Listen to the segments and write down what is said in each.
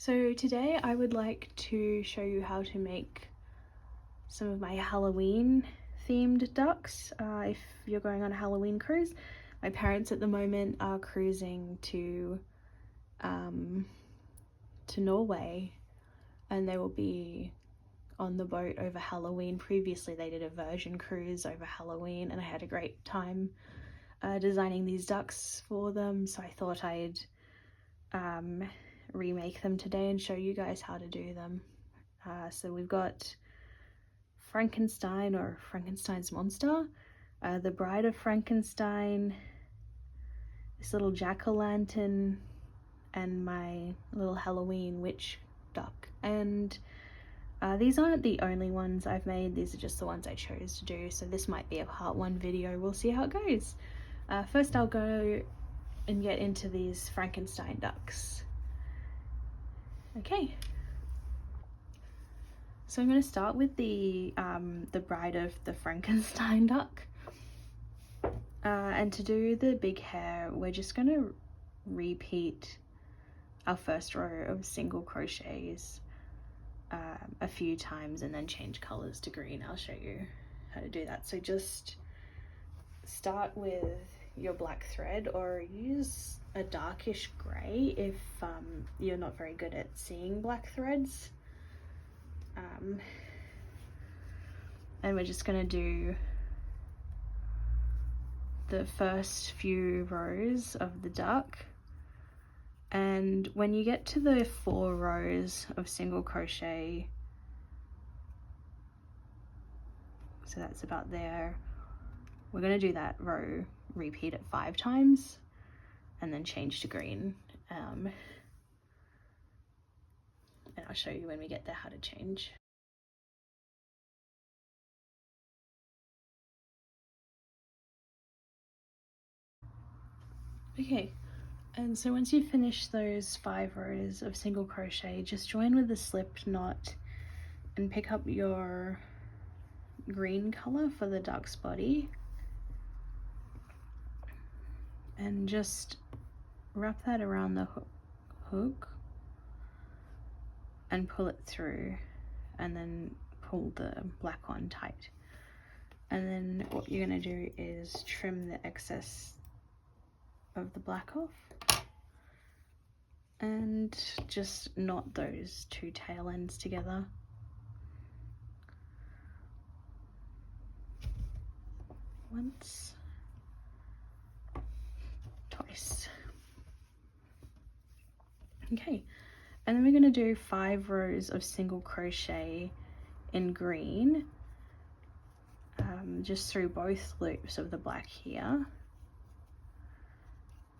So today I would like to show you how to make some of my Halloween themed ducks. If you're going on a Halloween cruise, my parents at the moment are cruising to Norway, and they will be on the boat over Halloween. Previously they did a version cruise over Halloween and I had a great time designing these ducks for them, so I thought I'd remake them today and show you guys how to do them. So we've got Frankenstein, or Frankenstein's monster, the Bride of Frankenstein, this little jack-o'-lantern, and my little Halloween witch duck. And these aren't the only ones I've made, these are just the ones I chose to do, so this might be a part 1 video. We'll see how it goes. First I'll go and get into these Frankenstein ducks. Okay, so I'm going to start with the Bride of the Frankenstein duck, and to do the big hair we're just going to repeat our first row of single crochets a few times and then change colors to green. I'll show you how to do that. So just start with your black thread, or use a darkish grey if you're not very good at seeing black threads. And we're just going to do the first few rows of the duck, and when you get to the 4 rows of single crochet, so that's about there, we're going to do that row, repeat it 5 times and then change to green, and I'll show you when we get there how to change. Okay, and so once you finish those 5 rows of single crochet, just join with the slipped knot and pick up your green color for the duck's body and just wrap that around the hook and pull it through, and then pull the black one tight. And then what you're going to do is trim the excess of the black off and just knot those 2 tail ends together. Once, twice. Okay, and then we're going to do 5 rows of single crochet in green, just through both loops of the black here,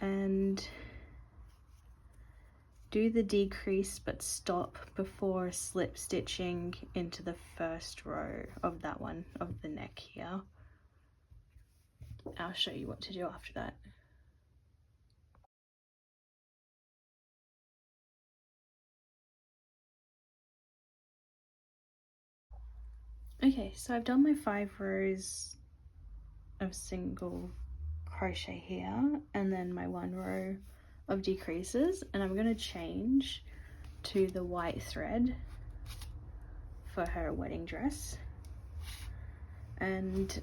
and do the decrease but stop before slip stitching into the first row of that one, of the neck here. I'll show you what to do after that. Okay, so I've done my 5 rows of single crochet here and then my 1 row of decreases, and I'm going to change to the white thread for her wedding dress. And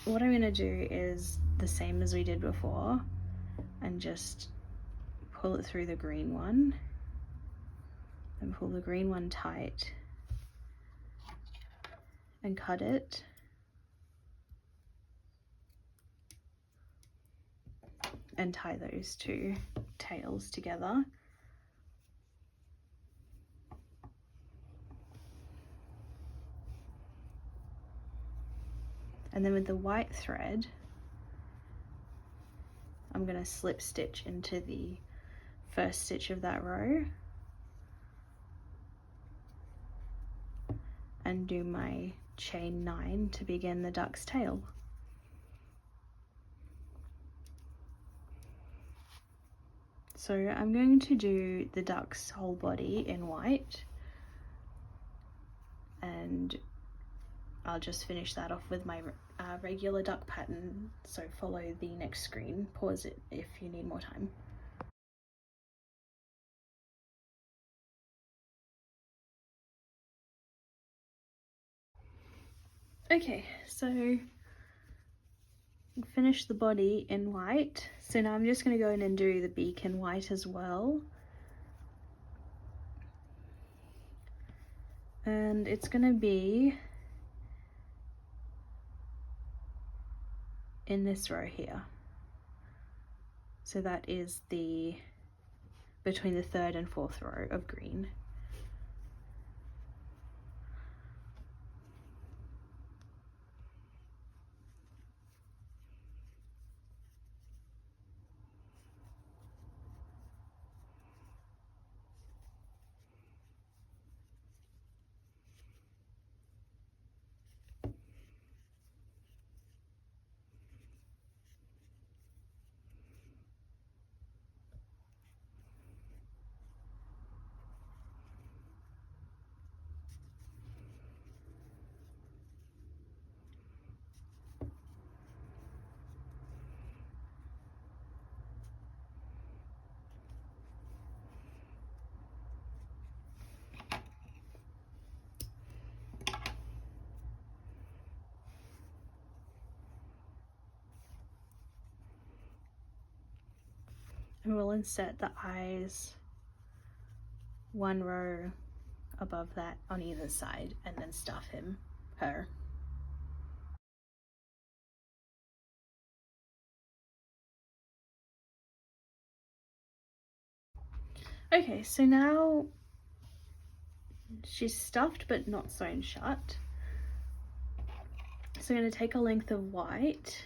what I'm going to do is the same as we did before and just pull it through the green one and pull the green one tight and cut it, and tie those 2 tails together. And then with the white thread, I'm going to slip stitch into the first stitch of that row and do my chain 9 to begin the duck's tail. So I'm going to do the duck's whole body in white, and I'll just finish that off with my regular duck pattern, so follow the next screen, pause it if you need more time. Okay, so finish the body in white. So now I'm just going to go in and do the beak in white as well. And it's going to be in this row here. So that is the between the third and fourth row of green. And we'll insert the eyes one row above that on either side and then stuff her. Okay, so now she's stuffed but not sewn shut. So I'm going to take a length of white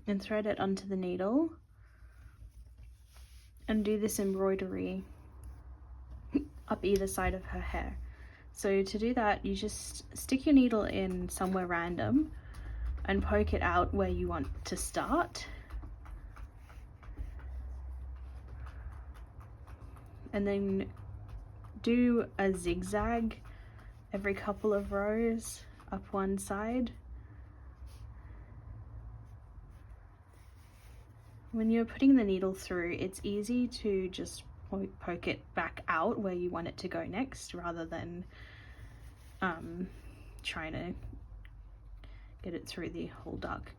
and thread it onto the needle and do this embroidery up either side of her hair. So to do that, you just stick your needle in somewhere random and poke it out where you want to start. And then do a zigzag every couple of rows up one side. When you're putting the needle through, it's easy to just poke it back out where you want it to go next, rather than trying to get it through the whole duck.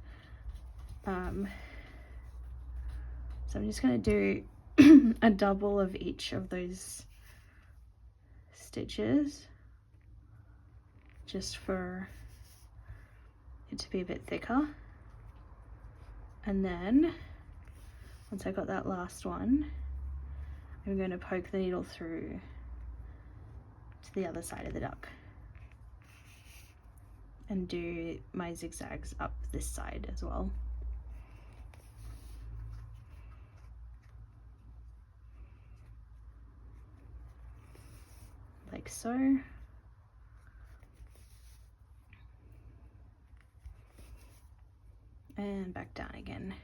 So I'm just going to do a double of each of those stitches, just for it to be a bit thicker. And then once I got that last one, I'm going to poke the needle through to the other side of the duck and do my zigzags up this side as well. Like so. And back down again.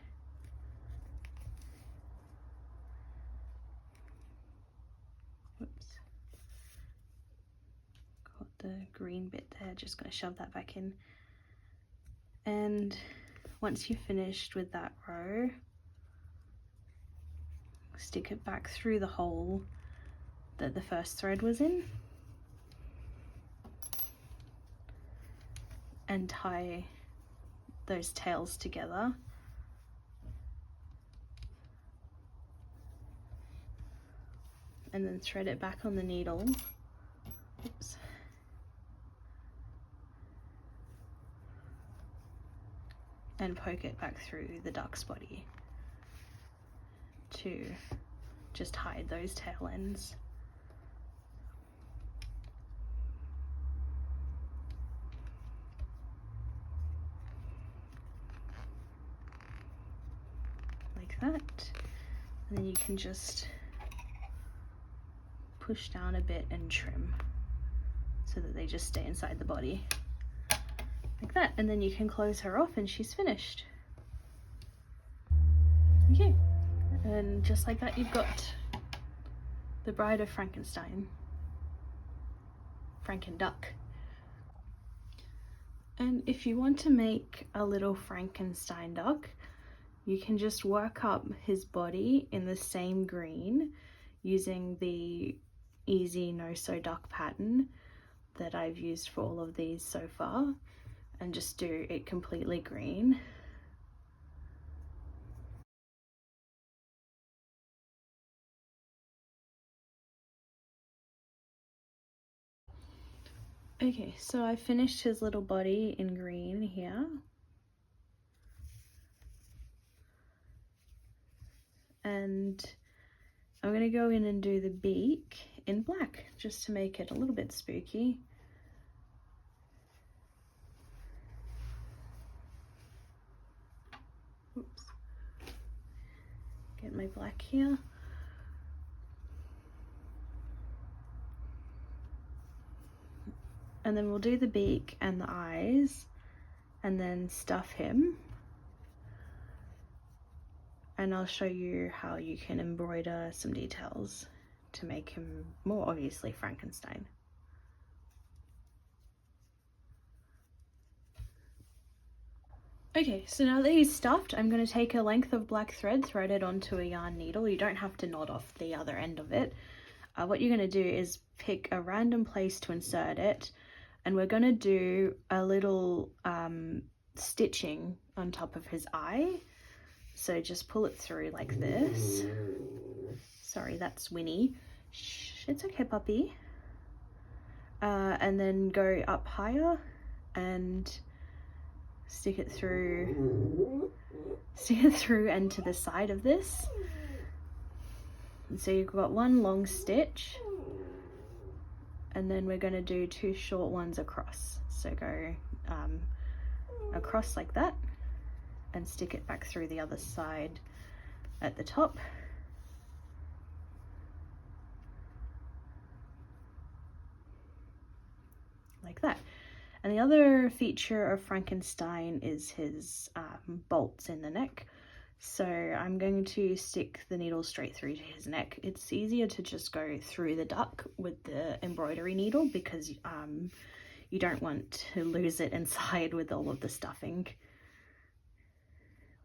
Whoops. Got the green bit there, just going to shove that back in. And once you've finished with that row, stick it back through the hole that the first thread was in and tie those tails together. And then thread it back on the needle. Oops. And poke it back through the duck's body to just hide those tail ends. Like that. And then you can just push down a bit and trim so that they just stay inside the body. Like that, and then you can close her off and she's finished. Okay, and just like that you've got the Bride of Frankenstein, Frankenduck. And if you want to make a little Frankenstein duck, you can just work up his body in the same green using the easy no-sew duck pattern, that I've used for all of these so far and just do it completely green. Okay, so I finished his little body in green here. And I'm going to go in and do the beak in black just to make it a little bit spooky. Oops. Get my black here. And then we'll do the beak and the eyes and then stuff him. And I'll show you how you can embroider some details to make him more obviously Frankenstein. Okay, so now that he's stuffed, I'm going to take a length of black thread, thread it onto a yarn needle. You don't have to knot off the other end of it. What you're going to do is pick a random place to insert it, and we're going to do a little stitching on top of his eye. So just pull it through like this. Sorry, that's Winnie. Shh, it's okay, puppy. And then go up higher and stick it through and to the side of this. And so you've got one long stitch, and then we're going to do two short ones across. So go across like that and stick it back through the other side at the top. Like that. And the other feature of Frankenstein is his bolts in the neck. So I'm going to stick the needle straight through to his neck. It's easier to just go through the duck with the embroidery needle because you don't want to lose it inside with all of the stuffing.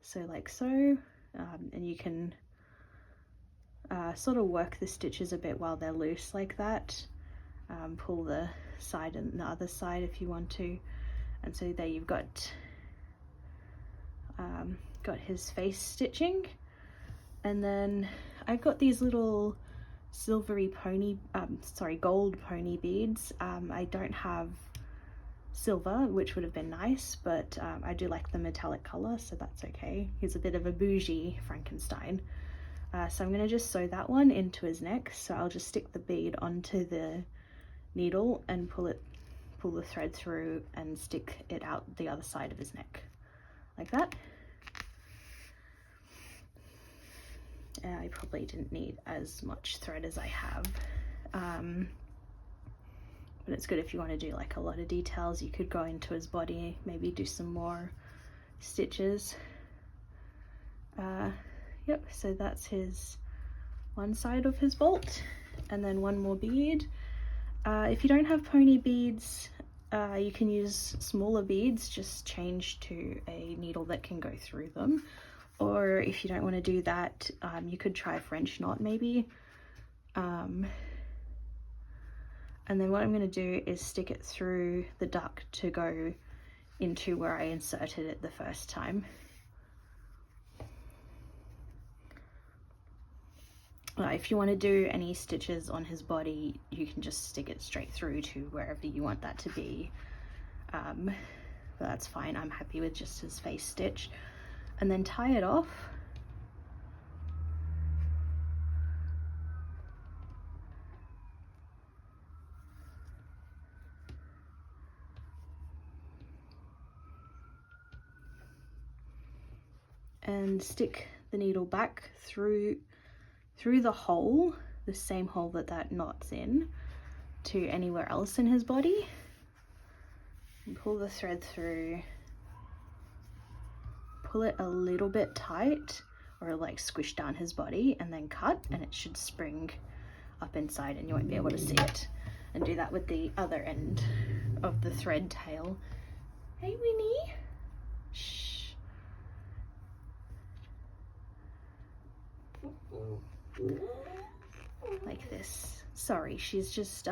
So like so, and you can sort of work the stitches a bit while they're loose like that. Pull the side and the other side if you want to, and so there you've got his face stitching. And then I've got these little silvery gold pony beads. I don't have silver, which would have been nice, but I do like the metallic color, so that's okay. He's a bit of a bougie Frankenstein. So I'm going to just sew that one into his neck. So I'll just stick the bead onto the needle and pull the thread through and stick it out the other side of his neck like that. I probably didn't need as much thread as I have, but it's good if you want to do like a lot of details. You could go into his body, maybe do some more stitches. Yep, so that's his one side of his bolt, and then one more bead. If you don't have pony beads, you can use smaller beads, just change to a needle that can go through them. Or if you don't want to do that, you could try French knot maybe. And then what I'm going to do is stick it through the duck to go into where I inserted it the first time. If you want to do any stitches on his body, you can just stick it straight through to wherever you want that to be. But that's fine. I'm happy with just his face stitch. And then tie it off. And stick the needle back through the hole, the same hole that knot's in, to anywhere else in his body. And pull the thread through. Pull it a little bit tight, or like squish down his body, and then cut, and it should spring up inside and you won't be able to see it. And do that with the other end of the thread tail. Hey Winnie! Shh. Like this. Sorry, she's just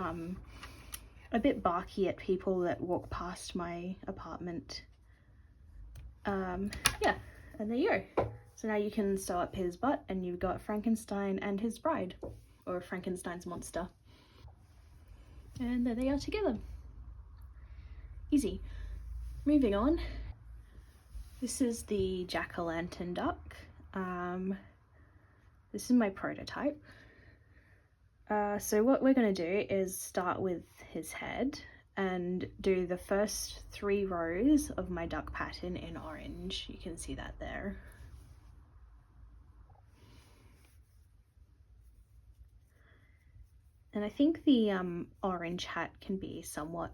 a bit barky at people that walk past my apartment. Yeah, and there you go. So now you can sew up his butt and you've got Frankenstein and his bride, or Frankenstein's monster. And there they are together. Easy. Moving on. This is the jack-o'-lantern duck. This is my prototype. So what we're going to do is start with his head and do the first 3 rows of my duck pattern in orange. You can see that there. And I think the orange hat can be somewhat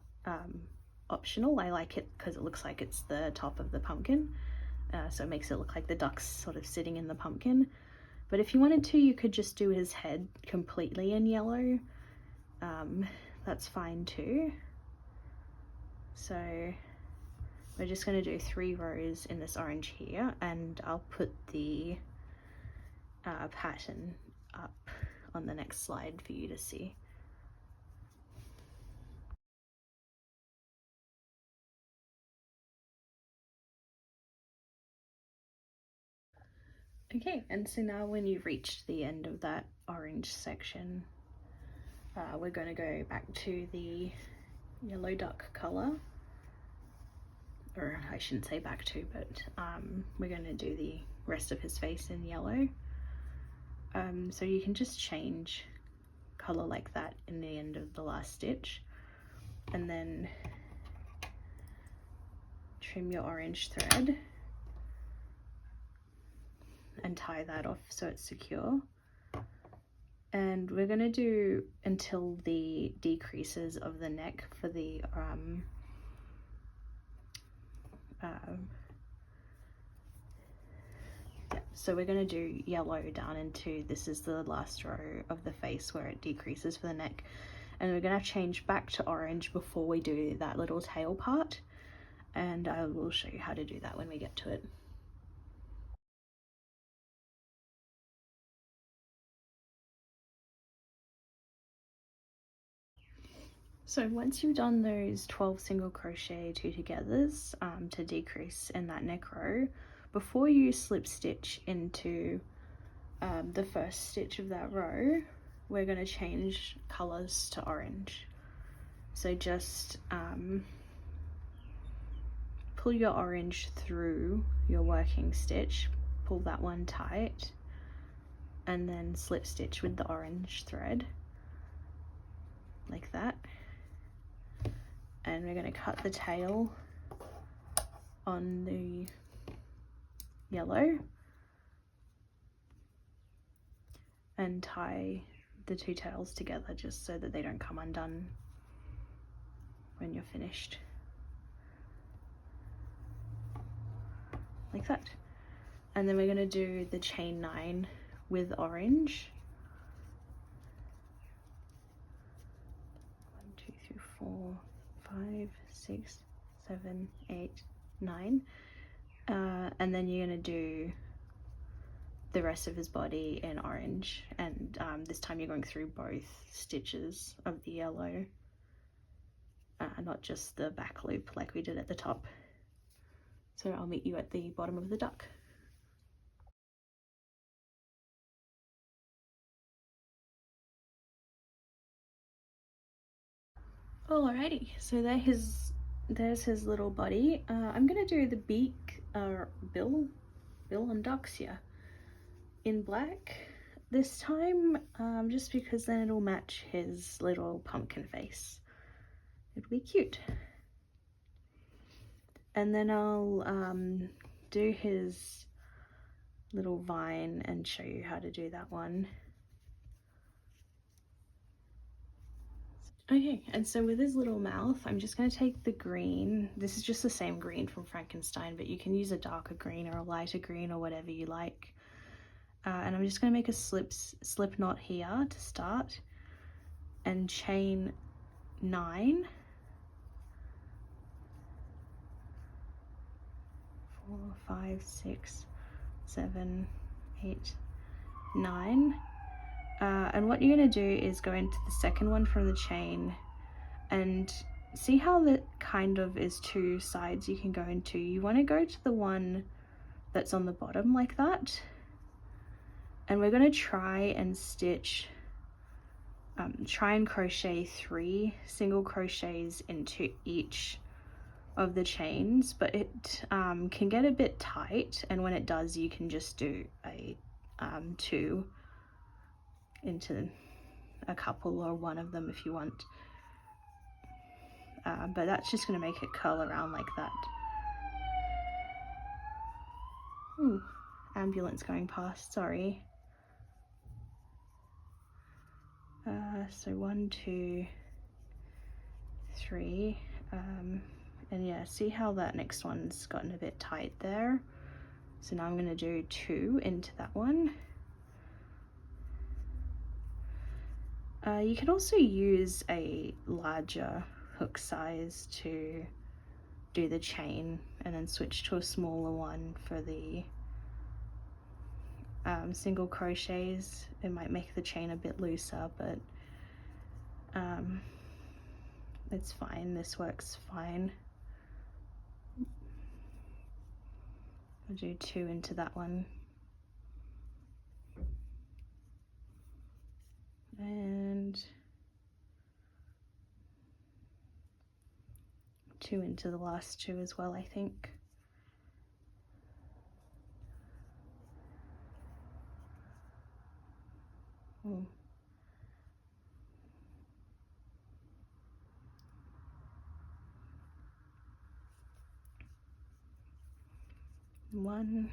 optional. I like it because it looks like it's the top of the pumpkin. So it makes it look like the duck's sort of sitting in the pumpkin. But if you wanted to, you could just do his head completely in yellow. That's fine too. So we're just going to do 3 rows in this orange here, and I'll put the pattern up on the next slide for you to see. Okay, and so now when you've reached the end of that orange section, we're going to go back to the yellow duck color, or I shouldn't say back to, but we're going to do the rest of his face in yellow. So you can just change color like that in the end of the last stitch, and then trim your orange thread and tie that off so it's secure. And we're going to do until the decreases of the neck for the so we're going to do yellow down into, this is the last row of the face where it decreases for the neck, and we're going to change back to orange before we do that little tail part, and I will show you how to do that when we get to it. So once you've done those 12 single crochet 2 togethers to decrease in that neck row, before you slip stitch into the first stitch of that row, we're going to change colors to orange. So just pull your orange through your working stitch, pull that one tight, and then slip stitch with the orange thread like that. And we're going to cut the tail on the yellow and tie the 2 tails together just so that they don't come undone when you're finished. Like that. And then we're going to do the chain 9 with orange. 1, 2, 3, 4, 5, 6, 7, 8, 9. And then you're going to do the rest of his body in orange, and this time you're going through both stitches of the yellow, not just the back loop like we did at the top. So I'll meet you at the bottom of the duck. Alrighty, so there's his little body. I'm gonna do the beak, bill on ducks here in black this time, just because then it'll match his little pumpkin face. It'll be cute. And then I'll do his little vine and show you how to do that one. Okay, and so with his little mouth, I'm just going to take the green. This is just the same green from Frankenstein, but you can use a darker green or a lighter green or whatever you like. And I'm just going to make a slip knot here to start and chain 9. 4, 5, 6, 7, 8, 9. And what you're going to do is go into the second one from the chain And see how that kind of is two sides you can go into. You want to go to the one that's on the bottom like that, and we're going to try and stitch try and crochet 3 single crochets into each of the chains, but it can get a bit tight, and when it does you can just do a 2 into a couple or one of them if you want, but that's just going to make it curl around like that. Ooh, ambulance going past, sorry. So 1, 2, 3, and yeah, see how that next one's gotten a bit tight there? So now I'm going to do 2 into that one. You can also use a larger hook size to do the chain, and then switch to a smaller one for the single crochets. It might make the chain a bit looser, but it's fine, this works fine. I'll do 2 into that one, and 2 into the last 2 as well, I think. Ooh. One,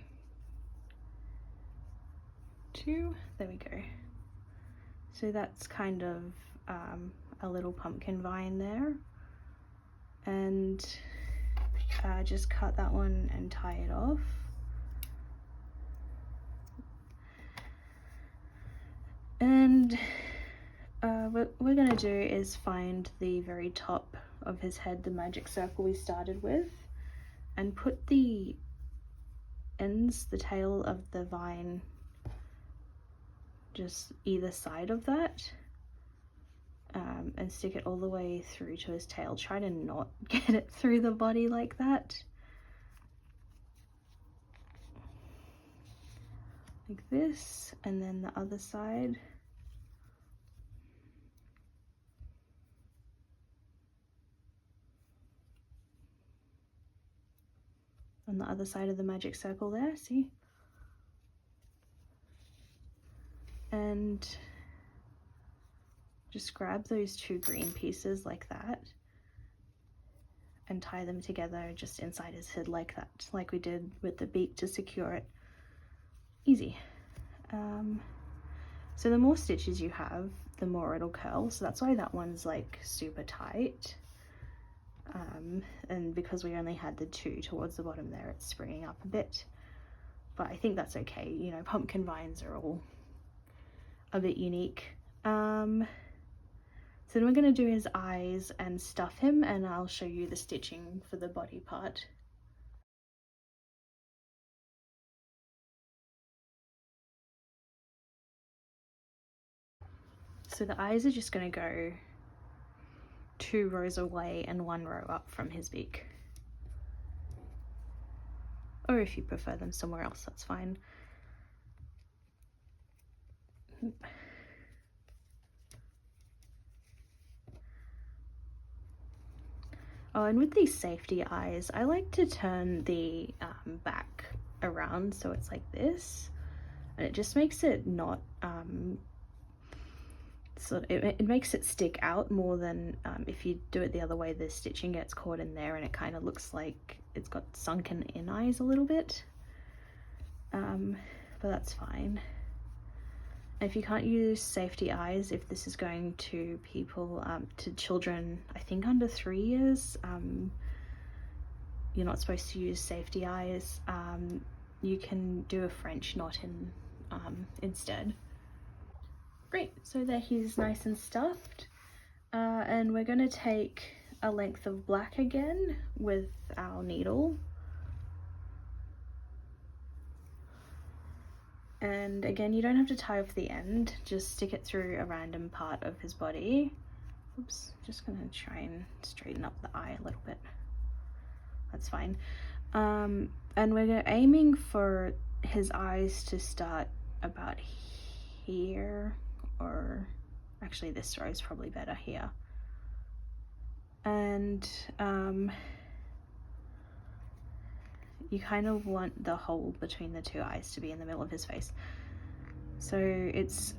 2, there we go. So that's kind of a little pumpkin vine there, and just cut that one and tie it off. And what we're going to do is find the very top of his head, the magic circle we started with, and put the ends, the tail of the vine, just either side of that, and stick it all the way through to his tail. Try to not get it through the body like that. Like this, and then the other side. On the other side of the magic circle there, see? And just grab those 2 green pieces like that and tie them together just inside his head like that, like we did with the beak to secure it. Easy. So the more stitches you have, the more it'll curl, so that's why that one's like super tight. And because we only had the 2 towards the bottom there, it's springing up a bit, but I think that's okay. You know, pumpkin vines are all a bit unique. So then we're going to do his eyes and stuff him, and I'll show you the stitching for the body part. So the eyes are just going to go 2 rows away and 1 row up from his beak. Or if you prefer them somewhere else, that's fine. Oh, and with these safety eyes, I like to turn the back around so it's like this, and it just makes it not it makes it stick out more than if you do it the other way. The stitching gets caught in there and it kind of looks like it's got sunken in eyes a little bit, but that's fine. If you can't use safety eyes, if this is going to people, to children, I think under 3 years, you're not supposed to use safety eyes. You can do a French knot in instead. Great, so there he's nice and stuffed. And we're going to take a length of black again with our needle. And again, you don't have to tie off the end, just stick it through a random part of his body. Oops, just gonna try and straighten up the eye a little bit. That's fine. And we're aiming for his eyes to start about here, or actually this row is probably better here. And you kind of want the hole between the two eyes to be in the middle of his face. So it's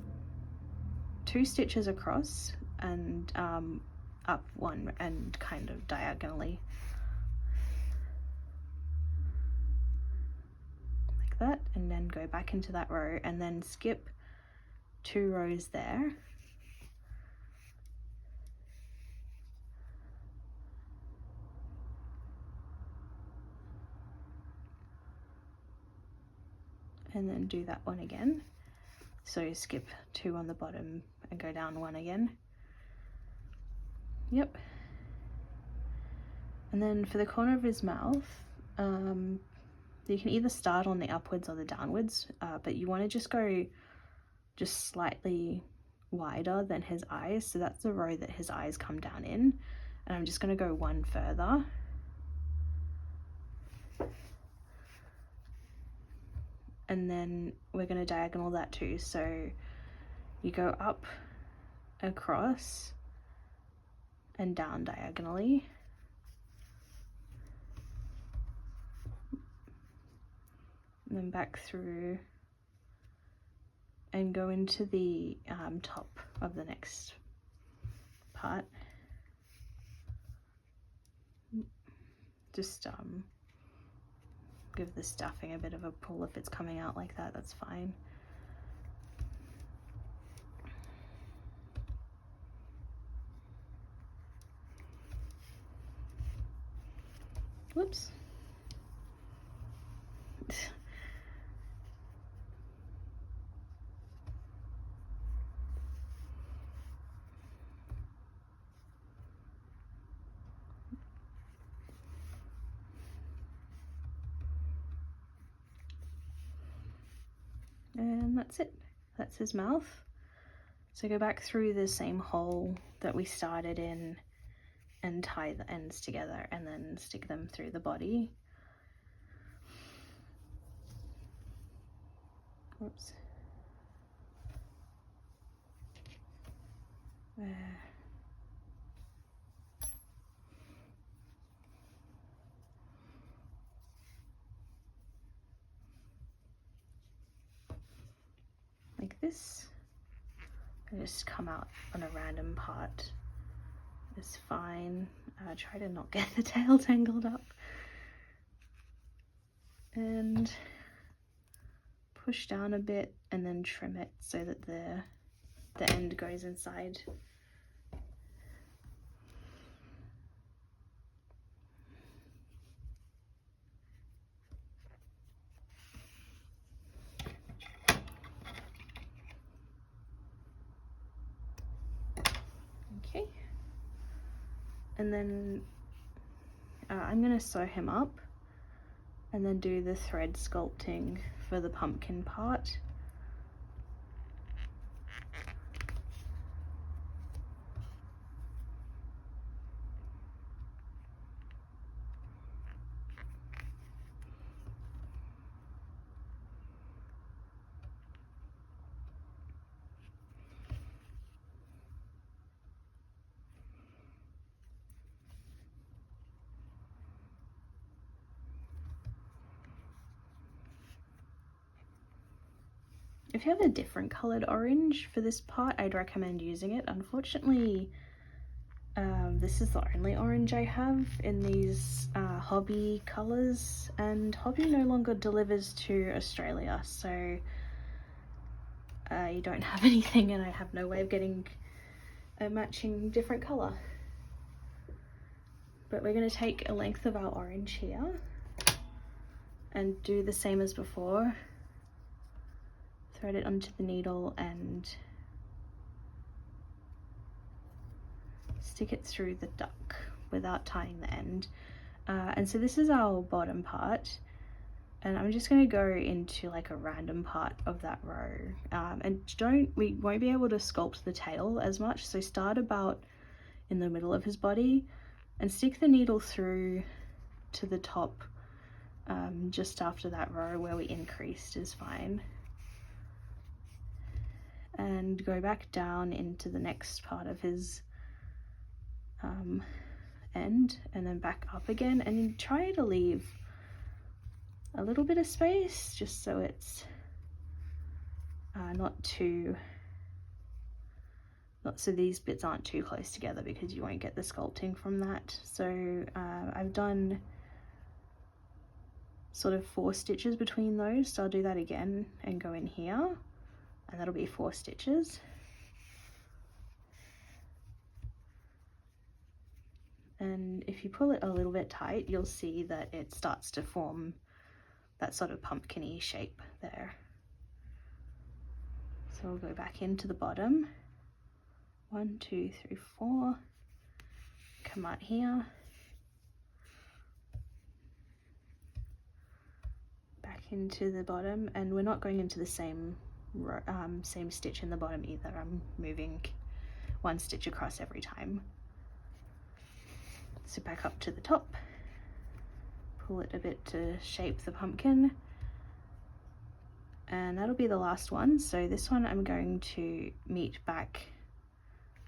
2 stitches across and up one and kind of diagonally. Like that, and then go back into that row and then skip 2 rows there. And then do that one again. So skip 2 on the bottom and go down 1 again. Yep. And then for the corner of his mouth, you can either start on the upwards or the downwards, but you want to just go just slightly wider than his eyes. So that's the row that his eyes come down in. And I'm just going to go 1 further. And then we're going to diagonal that too. So you go up, across, and down diagonally. And then back through and go into the top of the next part. Just give the stuffing a bit of a pull. If it's coming out like that, that's fine. Whoops. And that's it. That's his mouth. So go back through the same hole that we started in and tie the ends together and then stick them through the body. Oops. Like this, and just come out on a random part. It's fine. Try to not get the tail tangled up. And push down a bit and then trim it so that the end goes inside. Okay. And then I'm going to sew him up and then do the thread sculpting for the pumpkin part. If you have a different coloured orange for this part, I'd recommend using it. Unfortunately, this is the only orange I have in these Hobby colours, and Hobby no longer delivers to Australia, so you don't have anything and I have no way of getting a matching different colour. But we're going to take a length of our orange here and do the same as before. Thread it onto the needle and stick it through the duck without tying the end. And so this is our bottom part, and I'm just going to go into like a random part of that row. And we won't be able to sculpt the tail as much, so start about in the middle of his body, and stick the needle through to the top just after that row where we increased is fine, and go back down into the next part of his end, and then back up again, and try to leave a little bit of space just so it's so these bits aren't too close together, because you won't get the sculpting from that. So I've done sort of 4 stitches between those, so I'll do that again and go in here, and that'll be 4 stitches. And if you pull it a little bit tight, you'll see that it starts to form that sort of pumpkin-y shape there. So we'll go back into the bottom. 1, 2, 3, 4. Come out here. Back into the bottom, and we're not going into the same stitch in the bottom either. I'm moving 1 stitch across every time. So back up to the top, pull it a bit to shape the pumpkin, and that'll be the last one. So this one I'm going to meet back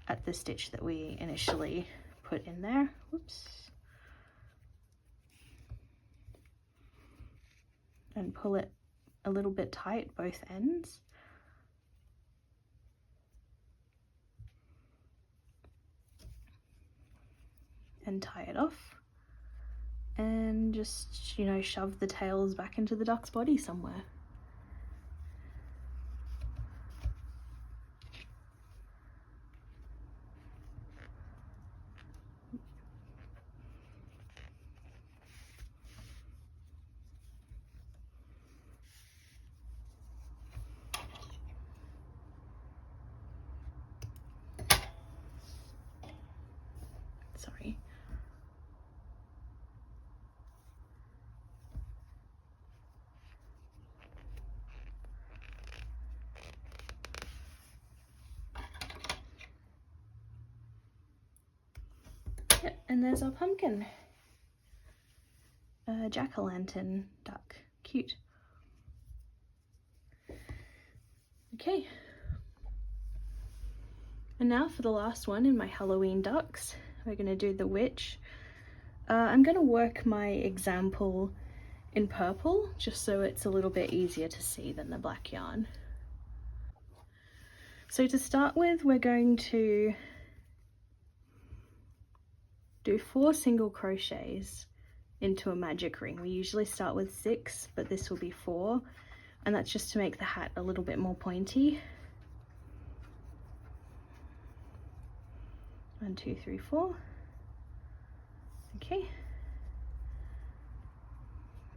at the stitch that we initially put in there. Whoops. And pull it a little bit tight, both ends. And tie it off, and just, you know, shove the tails back into the duck's body somewhere. Sorry. Yep, and there's our pumpkin. Jack-o'-lantern duck. Cute. Okay. And now for the last one in my Halloween ducks, we're going to do the witch. I'm going to work my example in purple, just so it's a little bit easier to see than the black yarn. So to start with, we're going to do 4 single crochets into a magic ring. We usually start with 6, but this will be 4, and that's just to make the hat a little bit more pointy. 1, 2, 3, 4. Okay.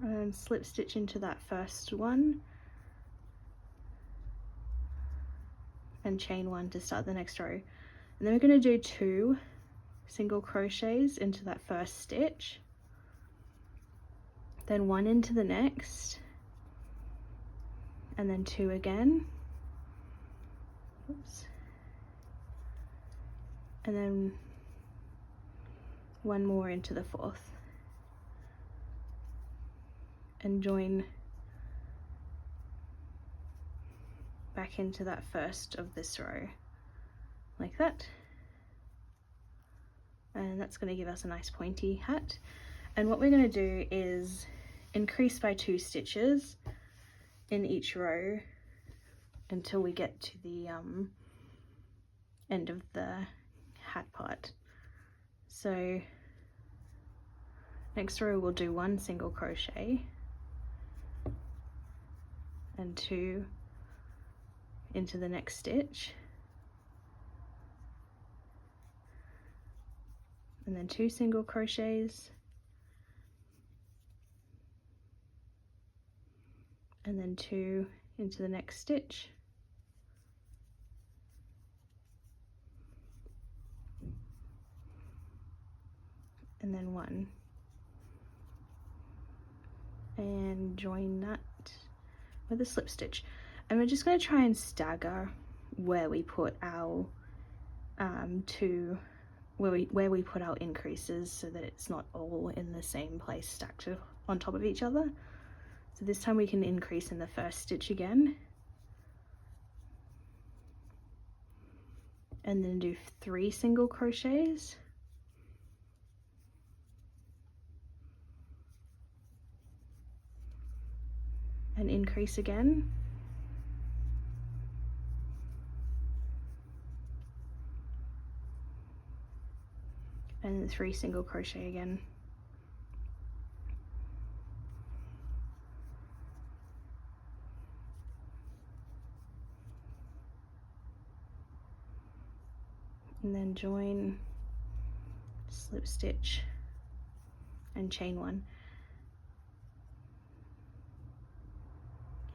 And slip stitch into that first one, and chain 1 to start the next row. And then we're going to do 2 single crochets into that first stitch, then 1 into the next, and then 2 again. Oops. And then 1 more into the 4th, and join back into that first of this row like that, and that's going to give us a nice pointy hat. And what we're going to do is increase by 2 stitches in each row until we get to the end of the hat part. So next row we'll do 1 single crochet and 2 into the next stitch, and then 2 single crochets, and then 2 into the next stitch, and then 1, and join that with a slip stitch. And we're just going to try and stagger where we put our 2 where we put our increases so that it's not all in the same place stacked on top of each other. So this time we can increase in the first stitch again, and then do 3 single crochets, and increase again, and then 3 single crochet again. And then join, slip stitch, and chain 1.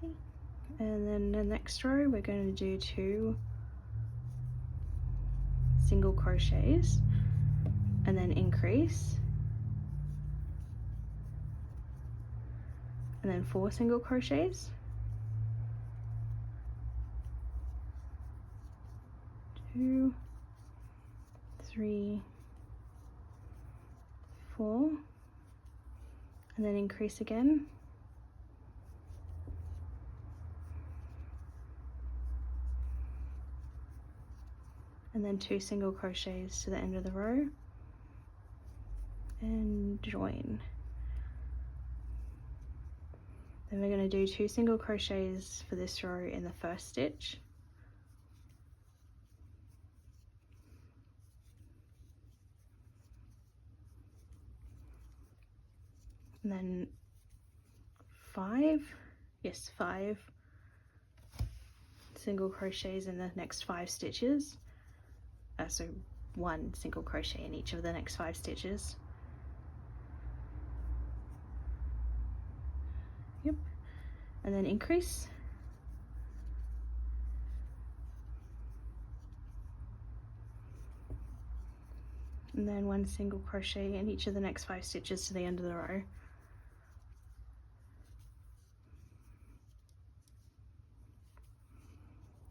Okay. And then the next row we're going to do 2 single crochets and then increase, and then 4 single crochets, 2, 3, 4, and then increase again, and then 2 single crochets to the end of the row, and join. Then we're going to do 2 single crochets for this row in the first stitch, and then 5 single crochets in the next 5 stitches, so 1 single crochet in each of the next 5 stitches. Yep. And then increase, and then 1 single crochet in each of the next 5 stitches to the end of the row.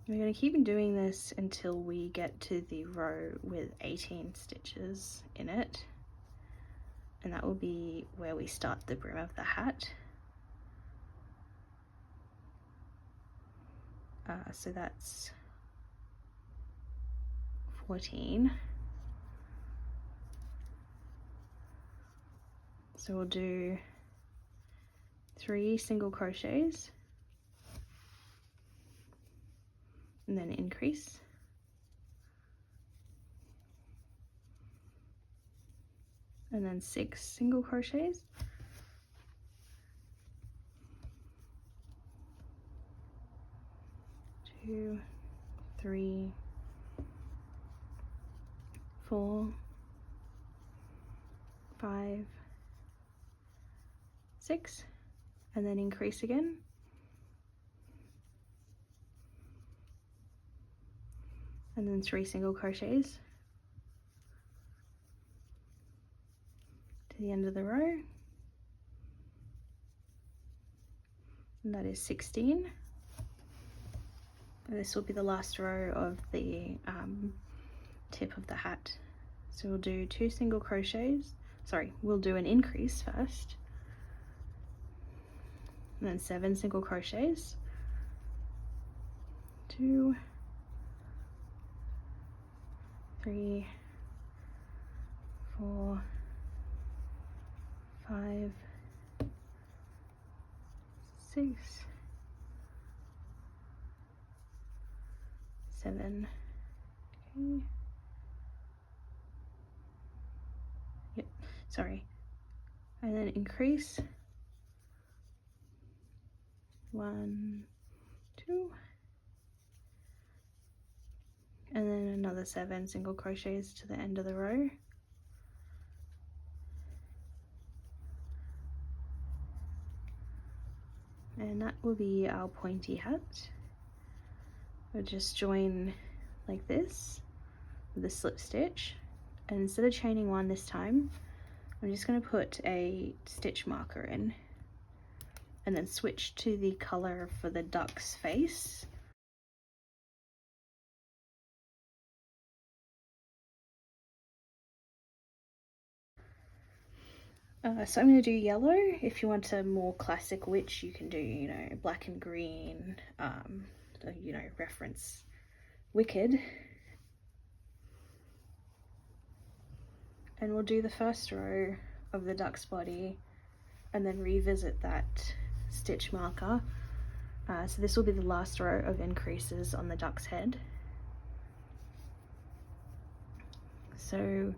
We're going to keep doing this until we get to the row with 18 stitches in it, and that will be where we start the brim of the hat. So that's 14. So we'll do 3 single crochets, and then increase, and then 6 single crochets, 2, 3, 4, 5, 6, and then increase again, and then 3 single crochets to the end of the row, and that is 16. And this will be the last row of the tip of the hat. So we'll do 2 single crochets, we'll do an increase first, and then 7 single crochets, 2, 3, 4, 5, 6, 7. Okay. Yep, sorry. And then increase, 1, 2, and then another 7 single crochets to the end of the row. And that will be our pointy hat. We'll just join like this with a slip stitch, and instead of chaining 1 this time, I'm just going to put a stitch marker in, and then switch to the color for the duck's face, So I'm going to do yellow. If you want a more classic witch, you can do, you know, black and green, you know, reference Wicked. And we'll do the first row of the duck's body and then revisit that stitch marker. So this will be the last row of increases on the duck's head. So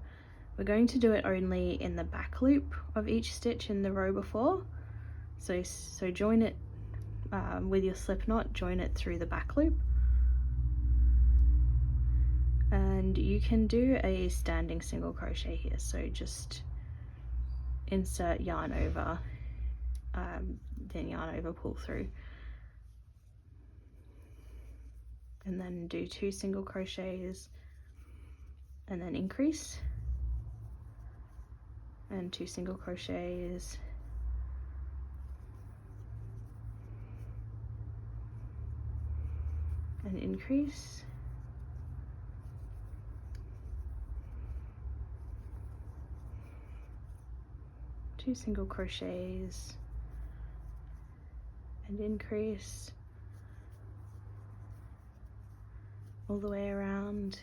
we're going to do it only in the back loop of each stitch in the row before. So join it with your slip knot, join it through the back loop. And you can do a standing single crochet here, so just insert yarn over, then yarn over, pull through, and then do 2 single crochets and then increase, and 2 single crochets, and increase, 2 single crochets and increase all the way around.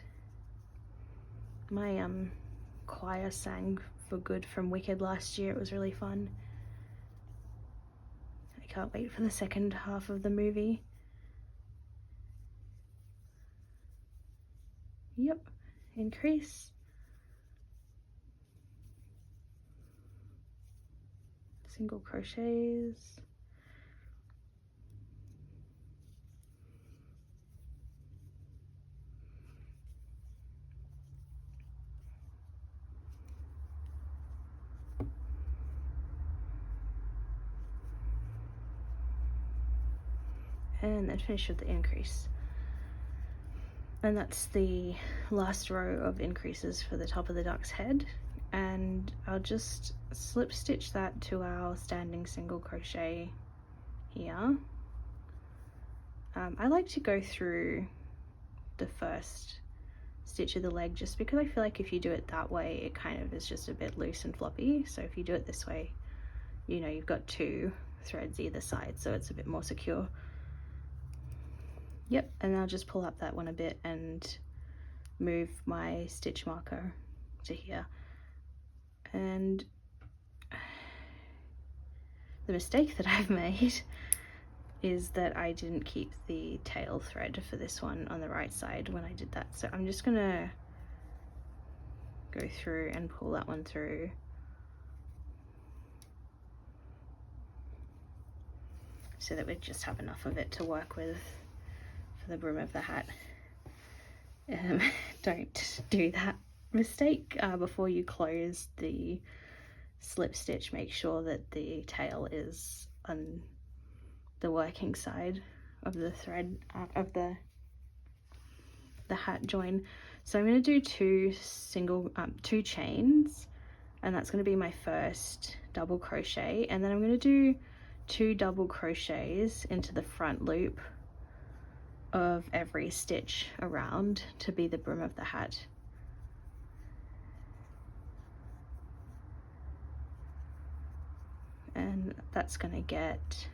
My choir sang for good from Wicked last year. It was really fun. I can't wait for the second half of the movie. Yep, increase, single crochets, and then finish with the increase. And that's the last row of increases for the top of the duck's head. And I'll just slip stitch that to our standing single crochet here. I like to go through the first stitch of the leg just because I feel like if you do it that way, it kind of is just a bit loose and floppy. So if you do it this way, you know, you've got 2 threads either side, so it's a bit more secure. Yep, and I'll just pull up that one a bit and move my stitch marker to here. And the mistake that I've made is that I didn't keep the tail thread for this one on the right side when I did that. So I'm just gonna go through and pull that one through. So that we just have enough of it to work with for the brim of the hat. Don't do that mistake. Before you close the slip stitch, make sure that the tail is on the working side of the thread of the hat join. So I'm going to do 2 chains, and that's going to be my first double crochet, and then I'm going to do 2 double crochets into the front loop of every stitch around to be the brim of the hat. And that's gonna get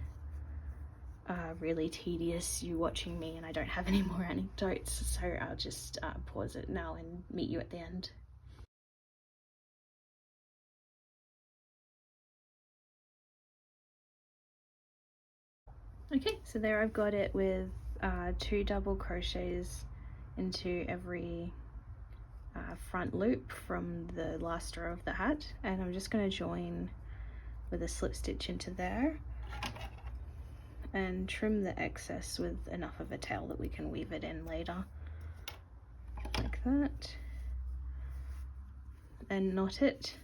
really tedious, you watching me, and I don't have any more anecdotes, so I'll just pause it now and meet you at the end. Okay, so there I've got it with 2 double crochets into every front loop from the last row of the hat, and I'm just going to join with a slip stitch into there and trim the excess with enough of a tail that we can weave it in later, like that, and knot it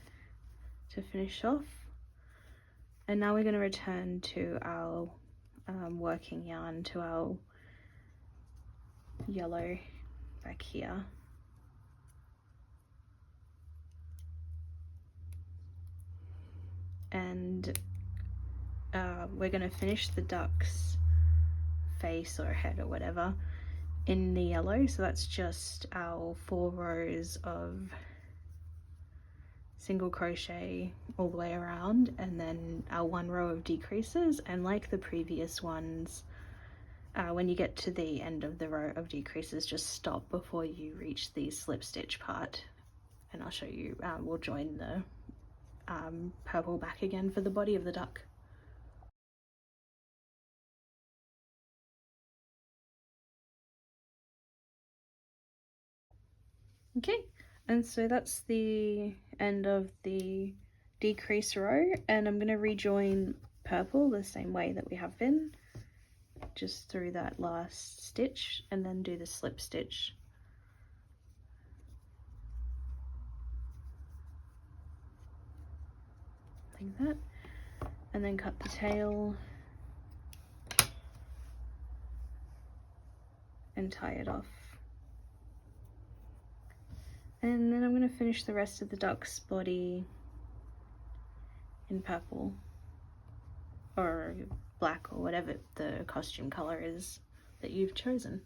to finish off. And now we're going to return to our working yarn, to our yellow back here. And we're going to finish the duck's face or head or whatever in the yellow, so that's just our 4 rows of single crochet all the way around, and then our 1 row of decreases. And like the previous ones, when you get to the end of the row of decreases, just stop before you reach the slip stitch part, and I'll show you. We'll join the purple back again for the body of the duck. Okay, and so that's the end of the decrease row, and I'm going to rejoin purple the same way that we have been, just through that last stitch, and then do the slip stitch. Like that, and then cut the tail and tie it off. And then I'm going to finish the rest of the duck's body in purple or black or whatever the costume color is that you've chosen.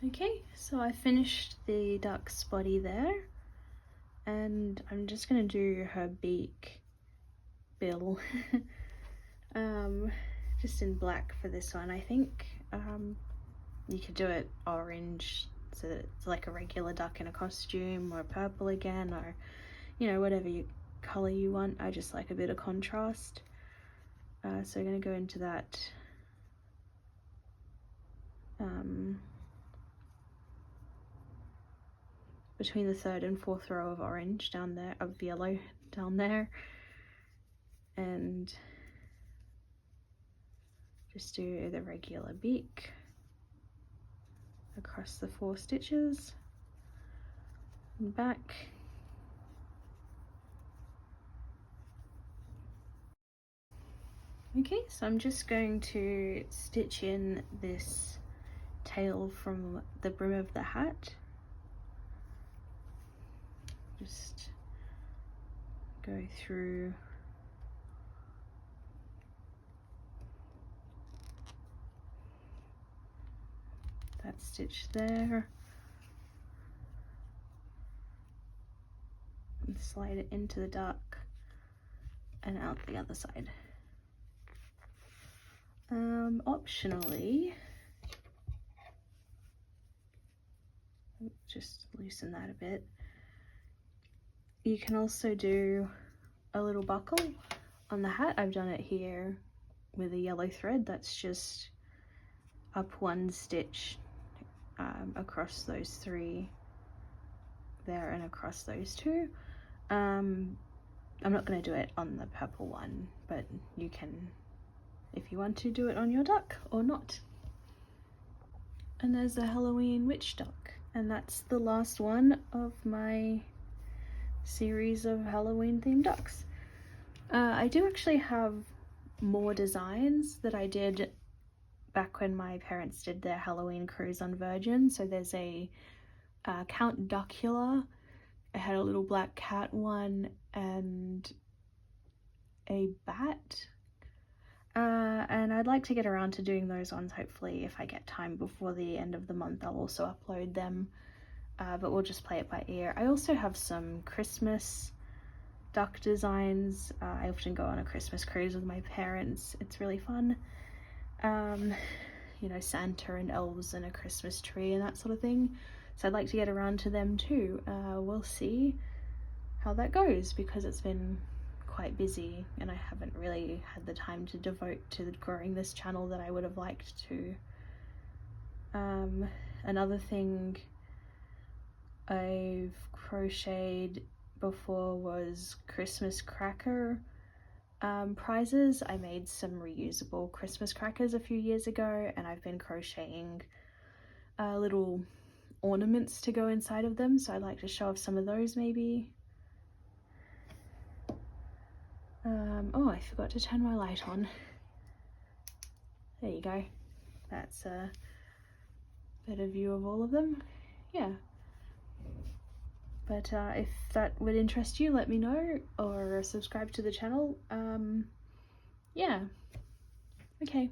Okay, so I finished the duck's body there, and I'm just going to do her beak, bill, just in black for this one. I think you could do it orange so that it's like a regular duck in a costume, or purple again, or you know, whatever color you want. I just like a bit of contrast, so I'm going to go into that between the 3rd and 4th row of orange down there, of yellow down there, and just do the regular beak across the 4 stitches and back. Okay, so I'm just going to stitch in this tail from the brim of the hat. Just go through that stitch there and slide it into the duck and out the other side. Optionally, just loosen that a bit. You can also do a little buckle on the hat. I've done it here with a yellow thread. That's just up 1 stitch across those 3 there and across those 2. I'm not going to do it on the purple one, but you can, if you want to, do it on your duck or not. And there's the Halloween witch duck, and that's the last one of my series of Halloween themed ducks. I do actually have more designs that I did back when my parents did their Halloween cruise on Virgin. So there's a Count Duckula. I had a little black cat one and a bat. And I'd like to get around to doing those ones, hopefully, if I get time before the end of the month. I'll also upload them, but we'll just play it by ear. I also have some Christmas duck designs. I often go on a Christmas cruise with my parents. It's really fun. You know, Santa and elves and a Christmas tree and that sort of thing. So I'd like to get around to them too. We'll see how that goes, because it's been quite busy and I haven't really had the time to devote to growing this channel that I would have liked to. Another thing I've crocheted before was Christmas cracker prizes. I made some reusable Christmas crackers a few years ago, and I've been crocheting little ornaments to go inside of them, so I'd like to show off some of those maybe. Oh, I forgot to turn my light on. There you go. That's a better view of all of them. Yeah. But if that would interest you, let me know, or subscribe to the channel. Yeah. Okay.